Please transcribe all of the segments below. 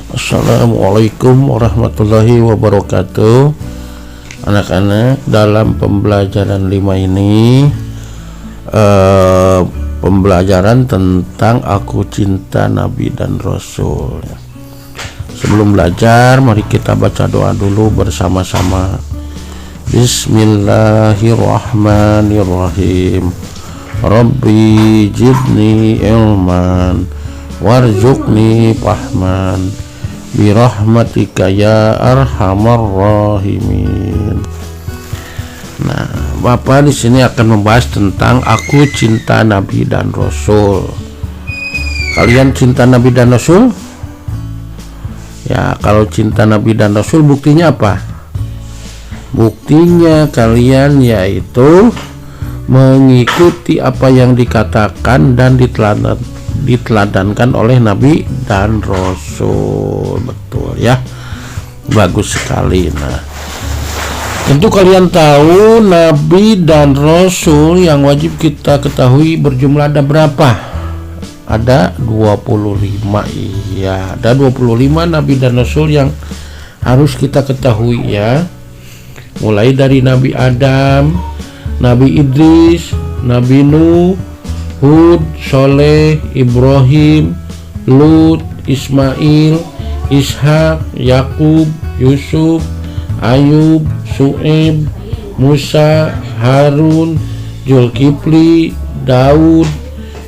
Assalamualaikum warahmatullahi wabarakatuh. Anak-anak, dalam pembelajaran 5 ini pembelajaran tentang aku cinta Nabi dan Rasul. Sebelum belajar, mari kita baca doa dulu bersama-sama. Bismillahirrahmanirrahim. Rabbi jidni ilman warzuqni fahman birahmatika ya arhamar rahimin. Nah, Bapak di sini akan membahas tentang aku cinta Nabi dan Rasul. Kalian cinta Nabi dan Rasul? Ya, kalau cinta Nabi dan Rasul buktinya apa? Buktinya kalian yaitu mengikuti apa yang dikatakan dan diteladankan oleh Nabi dan Rasul. Betul ya, bagus sekali. Nah, tentu kalian tahu Nabi dan Rasul yang wajib kita ketahui berjumlah ada berapa? Ada 25. Iya, ada 25 Nabi dan Rasul yang harus kita ketahui ya. Mulai dari Nabi Adam, Nabi Idris, Nabi Nuh, Hud, Soleh, Ibrahim, Lut, Ismail, Ishak, Yakub, Yusuf, Ayub, Su'aib, Musa, Harun, Zulkifli, Daud,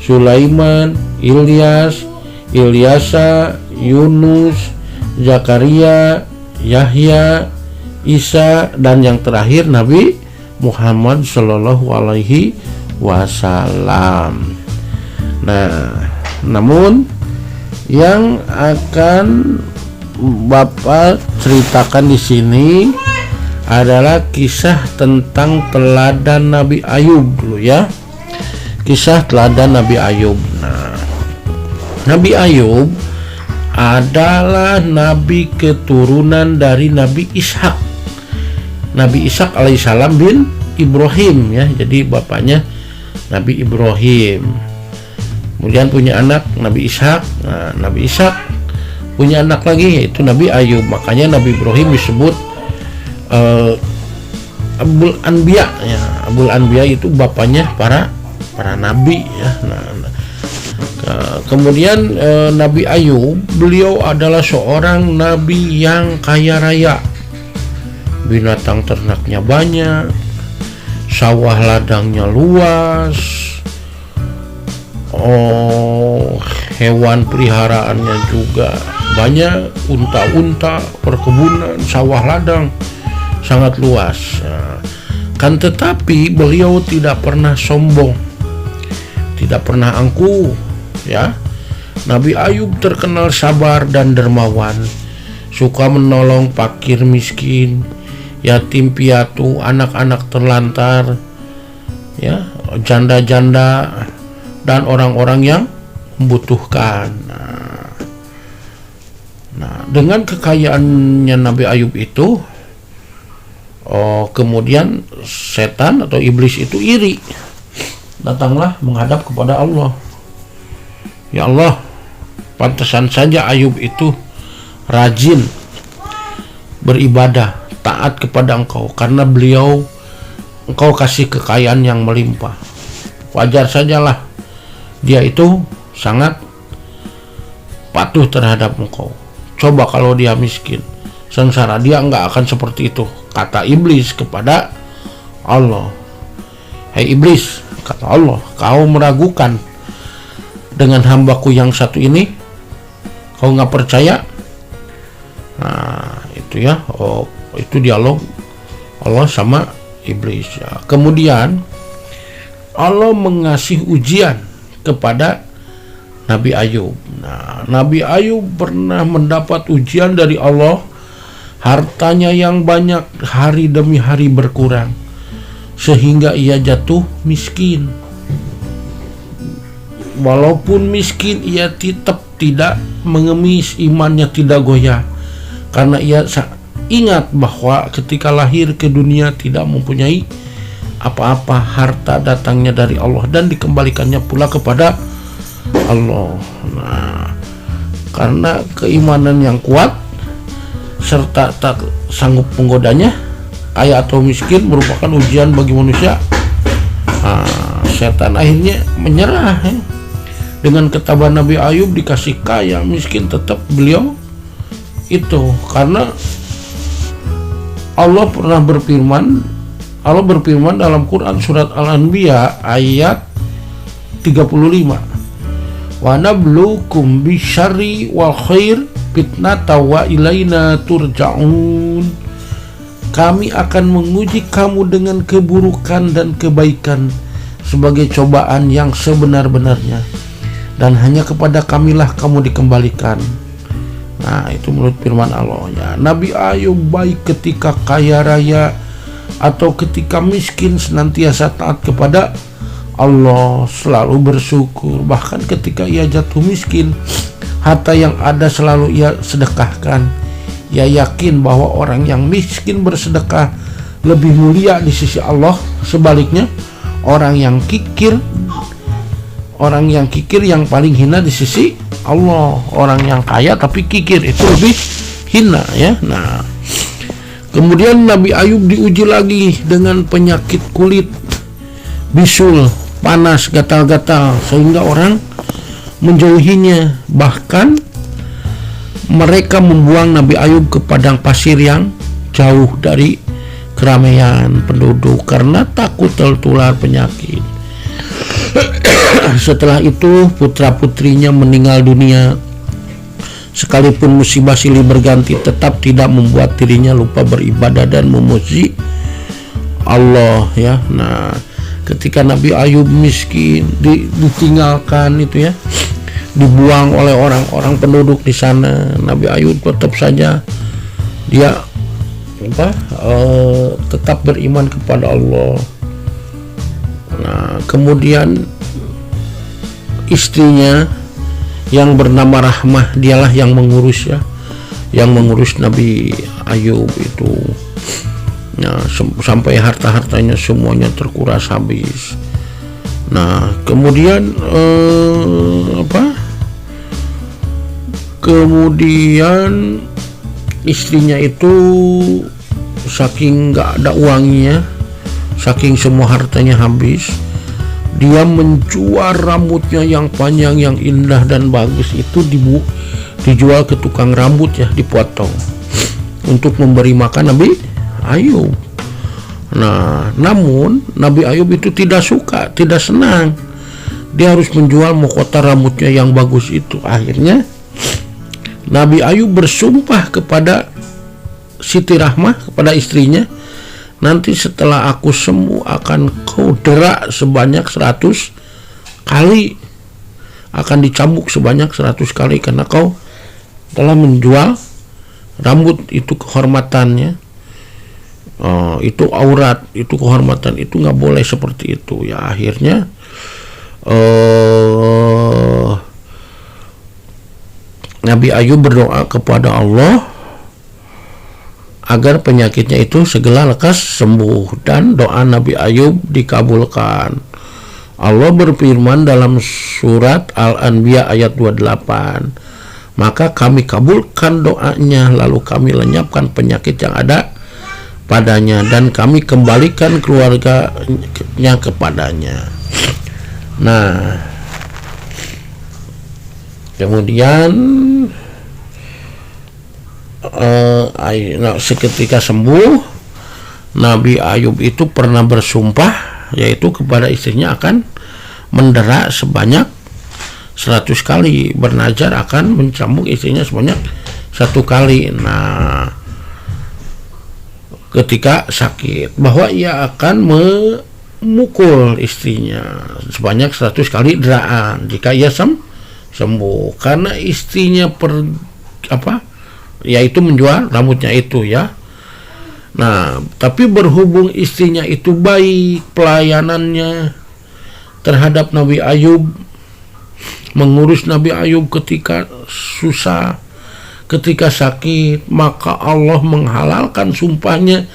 Sulaiman, Ilyas, Ilyasa, Yunus, Zakaria, Yahya, Isa, dan yang terakhir Nabi Muhammad Shallallahu Alaihi Wasallam. Nah, namun yang akan Bapak ceritakan di sini adalah kisah tentang teladan Nabi Ayub dulu ya. Kisah teladan Nabi Ayub. Nah, Nabi Ayub adalah nabi keturunan dari Nabi Ishak. Nabi Ishak alaihissalam bin Ibrahim ya. Jadi bapaknya Nabi Ibrahim. Kemudian punya anak Nabi Ishak. Nah, Nabi Ishak punya anak lagi yaitu Nabi Ayub. Makanya Nabi Ibrahim disebut Abul Anbiya ya. Abul Anbiya itu bapaknya para nabi ya. Kemudian Nabi Ayub, beliau adalah seorang nabi yang kaya raya. Binatang ternaknya banyak, sawah ladangnya luas, hewan peliharaannya juga banyak, unta-unta, perkebunan, sawah ladang sangat luas. Kan tetapi beliau tidak pernah sombong, tidak pernah angkuh ya. Nabi Ayub terkenal sabar dan dermawan, suka menolong fakir miskin, yatim piatu, anak-anak terlantar ya, janda-janda dan orang-orang yang membutuhkan. Nah, dengan kekayaannya Nabi Ayub itu, kemudian setan atau iblis itu iri, datanglah menghadap kepada Allah. Ya Allah, pantesan saja Ayub itu rajin beribadah, taat kepada Engkau, karena Engkau kasih kekayaan yang melimpah. Wajar sajalah dia itu sangat patuh terhadap Engkau. Coba kalau dia miskin, sengsara, dia enggak akan seperti itu, kata iblis kepada Allah. Hai iblis, kata Allah, kau meragukan dengan hambaku yang satu ini? Kau nggak percaya? Nah, itu ya. Itu dialog Allah sama iblis ya. Kemudian Allah mengasih ujian kepada Nabi Ayub. Nah, Nabi Ayub pernah mendapat ujian dari Allah. Hartanya yang banyak hari demi hari berkurang, sehingga ia jatuh miskin. Walaupun miskin, ia tetap tidak mengemis, imannya tidak goyah, karena ia ingat bahwa ketika lahir ke dunia tidak mempunyai apa-apa, harta datangnya dari Allah dan dikembalikannya pula kepada Allah. Nah, karena keimanan yang kuat serta tak sanggup menggodanya. Kaya atau miskin merupakan ujian bagi manusia. Setan akhirnya menyerah ya. Dengan ketabahan Nabi Ayub, dikasih kaya miskin tetap beliau itu, karena Allah berfirman dalam Quran surat Al-Anbiya ayat 35, wa nabluukum bisyarri wal khair fitnatan wa ilaina turja'un. Kami akan menguji kamu dengan keburukan dan kebaikan sebagai cobaan yang sebenar-benarnya, dan hanya kepada kamilah kamu dikembalikan. Nah, itu menurut firman Allah ya. Nabi Ayub baik ketika kaya raya atau ketika miskin senantiasa taat kepada Allah, selalu bersyukur. Bahkan ketika ia jatuh miskin, harta yang ada selalu ia sedekahkan. Ia yakin bahwa orang yang miskin bersedekah lebih mulia di sisi Allah. Sebaliknya, orang yang kikir yang paling hina di sisi Allah. Orang yang kaya tapi kikir itu lebih hina ya. Nah, kemudian Nabi Ayub diuji lagi dengan penyakit kulit, bisul, panas, gatal-gatal, sehingga orang menjauhinya. Bahkan mereka membuang Nabi Ayub ke padang pasir yang jauh dari keramaian penduduk karena takut tertular penyakit. Setelah itu putra-putrinya meninggal dunia. Sekalipun musibah silih berganti, tetap tidak membuat dirinya lupa beribadah dan memuji Allah ya. Nah, ketika Nabi Ayub miskin, ditinggalkan itu ya, dibuang oleh orang-orang penduduk di sana, Nabi Ayub tetap saja dia tetap beriman kepada Allah. Nah, kemudian istrinya yang bernama Rahmah, dialah yang mengurus ya, yang mengurus Nabi Ayub itu. Nah, sampai harta-hartanya semuanya terkuras habis. Nah, kemudian kemudian istrinya itu saking nggak ada uangnya, saking semua hartanya habis, dia menjual rambutnya yang panjang, yang indah dan bagus itu dijual ke tukang rambut ya, dipotong untuk memberi makan Nabi Ayub. Nah, namun Nabi Ayub itu tidak suka, tidak senang. Dia harus menjual mahkota rambutnya yang bagus itu. Akhirnya Nabi Ayub bersumpah kepada Siti Rahmah, kepada istrinya, nanti setelah aku sembuh akan kau derak sebanyak 100 kali, akan dicambuk sebanyak 100 kali karena kau telah menjual rambut. Itu kehormatannya, itu aurat, itu kehormatan, itu nggak boleh seperti itu ya. Akhirnya Nabi Ayub berdoa kepada Allah agar penyakitnya itu segera lekas sembuh, dan doa Nabi Ayub dikabulkan. Allah berfirman dalam surat Al-Anbiya ayat 28, maka kami kabulkan doanya, lalu kami lenyapkan penyakit yang ada padanya, dan kami kembalikan keluarganya kepadanya. Nah, kemudian seketika sembuh, Nabi Ayub itu pernah bersumpah, yaitu kepada istrinya akan mendera sebanyak 100 kali, bernazar akan mencambuk istrinya sebanyak 1 kali. Nah, ketika sakit, bahwa ia akan memukul istrinya sebanyak 100 kali deraan jika ia sembuh, karena istrinya yaitu menjual rambutnya itu ya. Nah, tapi berhubung istrinya itu baik pelayanannya terhadap Nabi Ayub, mengurus Nabi Ayub ketika susah, ketika sakit, maka Allah menghalalkan sumpahnya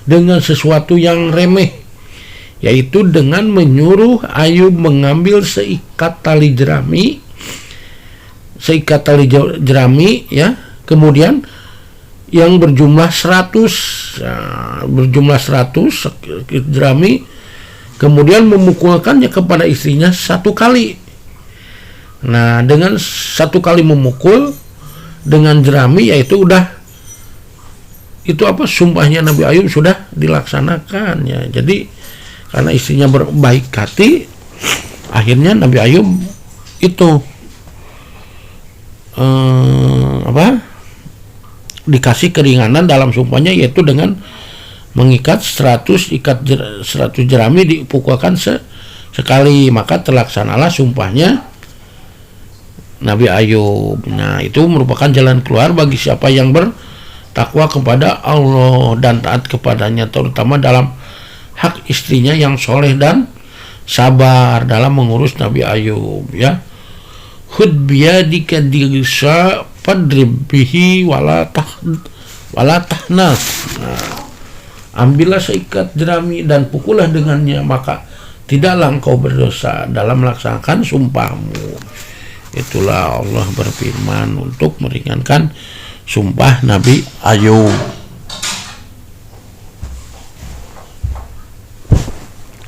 dengan sesuatu yang remeh, yaitu dengan menyuruh Ayub mengambil seikat tali jerami seikat tali jerami, ya. Kemudian yang berjumlah 100, berjumlah 100 jerami, kemudian memukulkannya kepada istrinya 1 kali. Nah, dengan 1 kali memukul dengan jerami, yaitu udah itu sumpahnya Nabi Ayub sudah dilaksanakan, ya. Jadi karena istrinya berbaik hati, akhirnya Nabi Ayub itu dikasih keringanan dalam sumpahnya, yaitu dengan mengikat 100 jerami dipukulkan sekali, maka terlaksanalah sumpahnya Nabi Ayub. Nah, itu merupakan jalan keluar bagi siapa yang bertakwa kepada Allah dan taat kepadanya, terutama dalam hak istrinya yang soleh dan sabar dalam mengurus Nabi Ayub, ya. Khud biyadika dirsa fadrib bihi wala tahnas. Nah, ambillah seikat jerami dan pukullah dengannya, maka tidaklah engkau berdosa dalam melaksanakan sumpahmu. Itulah Allah berfirman untuk meringankan sumpah Nabi Ayub.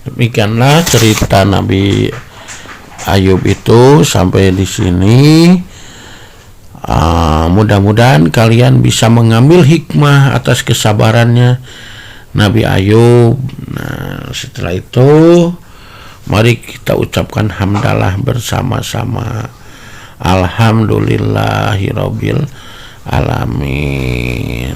Demikianlah cerita Nabi Ayub itu sampai di sini. Mudah-mudahan kalian bisa mengambil hikmah atas kesabarannya Nabi Ayub. Nah, setelah itu mari kita ucapkan hamdalah bersama-sama. Alhamdulillahirabbil alamin.